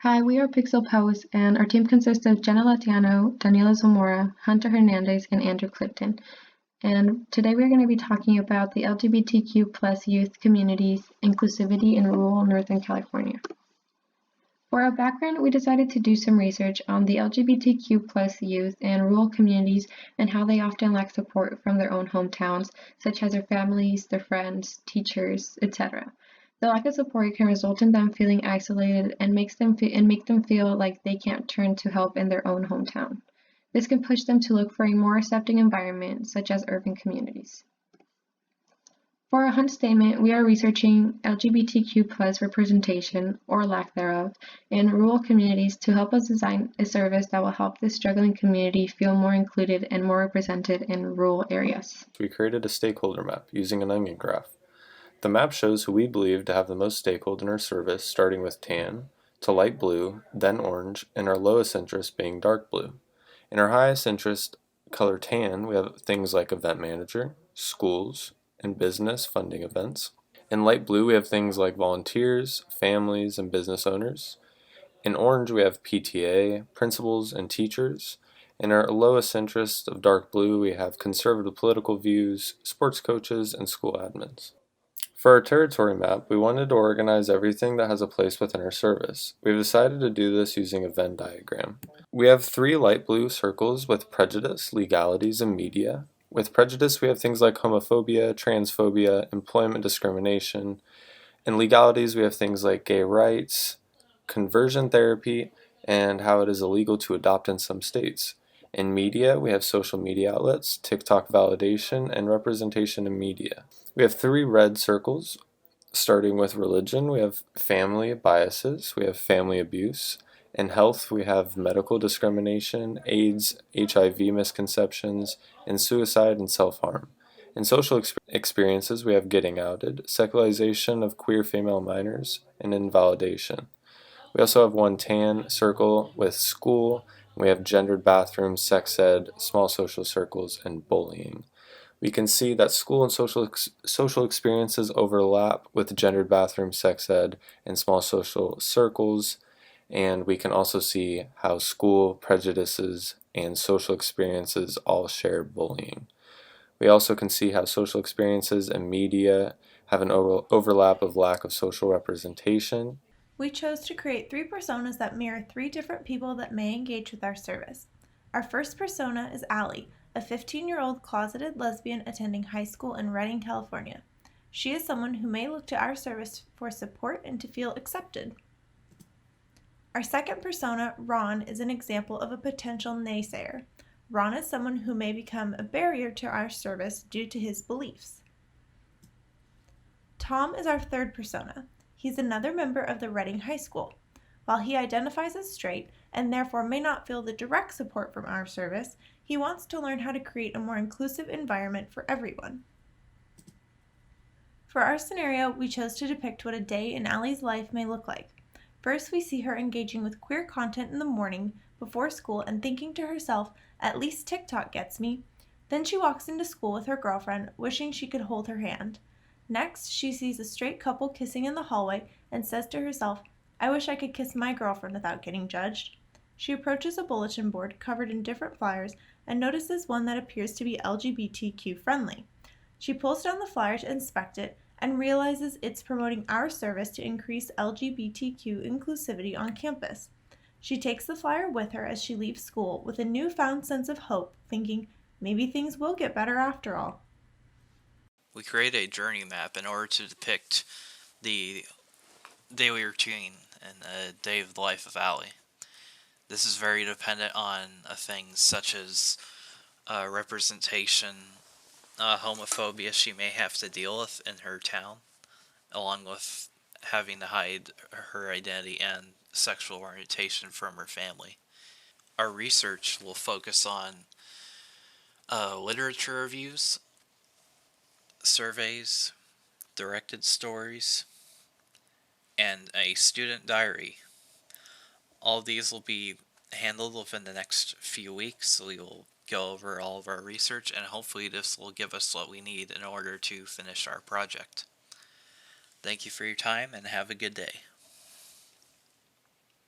Hi, we are Pixel Post, and our team consists of Jenna Latiano, Daniela Zamora, Hunter Hernandez, and Andrew Clifton. And today we're going to be talking about the LGBTQ plus youth communities inclusivity in rural Northern California. For our background, we decided to do some research on the LGBTQ plus youth in rural communities and how they often lack support from their own hometowns, such as their families, their friends, teachers, etc. The lack of support can result in them feeling isolated and make them feel like they can't turn to help in their own hometown. This can push them to look for a more accepting environment, such as urban communities. For our Hunt statement, we are researching LGBTQ plus representation, or lack thereof, in rural communities to help us design a service that will help this struggling community feel more included and more represented in rural areas. We created a stakeholder map using an onion graph. The map shows who we believe to have the most stakeholders in our service, starting with tan, to light blue, then orange, and our lowest interest being dark blue. In our highest interest color tan, we have things like event manager, schools, and business funding events. In light blue, we have things like volunteers, families, and business owners. In orange, we have PTA, principals, and teachers. In our lowest interest of dark blue, we have conservative political views, sports coaches, and school admins. For our territory map, we wanted to organize everything that has a place within our service. We've decided to do this using a Venn diagram. We have 3 light blue circles with prejudice, legalities, and media. With prejudice, we have things like homophobia, transphobia, employment discrimination. In legalities, we have things like gay rights, conversion therapy, and how it is illegal to adopt in some states. In media, we have social media outlets, TikTok validation, and representation in media. We have 3 red circles, starting with religion. We have family biases, we have family abuse. In health, we have medical discrimination, AIDS, HIV misconceptions, and suicide and self-harm. In social experiences, we have getting outed, sexualization of queer female minors, and invalidation. We also have one tan circle with school. We have gendered bathrooms, sex ed, small social circles, and bullying. We can see that school and social experiences overlap with gendered bathrooms, sex ed, and small social circles. And we can also see how school, prejudices, and social experiences all share bullying. We also can see how social experiences and media have an overlap of lack of social representation. We chose to create 3 personas that mirror 3 different people that may engage with our service. Our first persona is Allie, a 15-year-old closeted lesbian attending high school in Redding, California. She is someone who may look to our service for support and to feel accepted. Our second persona, Ron, is an example of a potential naysayer. Ron is someone who may become a barrier to our service due to his beliefs. Tom is our third persona. He's another member of the Redding High School. While he identifies as straight and therefore may not feel the direct support from our service, he wants to learn how to create a more inclusive environment for everyone. For our scenario, we chose to depict what a day in Allie's life may look like. First, we see her engaging with queer content in the morning before school and thinking to herself, "At least TikTok gets me." Then she walks into school with her girlfriend, wishing she could hold her hand. Next, she sees a straight couple kissing in the hallway and says to herself, "I wish I could kiss my girlfriend without getting judged." She approaches a bulletin board covered in different flyers and notices one that appears to be LGBTQ friendly. She pulls down the flyer to inspect it and realizes it's promoting our service to increase LGBTQ inclusivity on campus. She takes the flyer with her as she leaves school with a newfound sense of hope, thinking, maybe things will get better after all. We created a journey map in order to depict the daily routine and a day of the life of Allie. This is very dependent on things such as representation, homophobia she may have to deal with in her town, along with having to hide her identity and sexual orientation from her family. Our research will focus on literature reviews, surveys, directed stories, and a student diary. All of these will be handled within the next few weeks, so we will go over all of our research, and hopefully this will give us what we need in order to finish our project. Thank you for your time, and have a good day.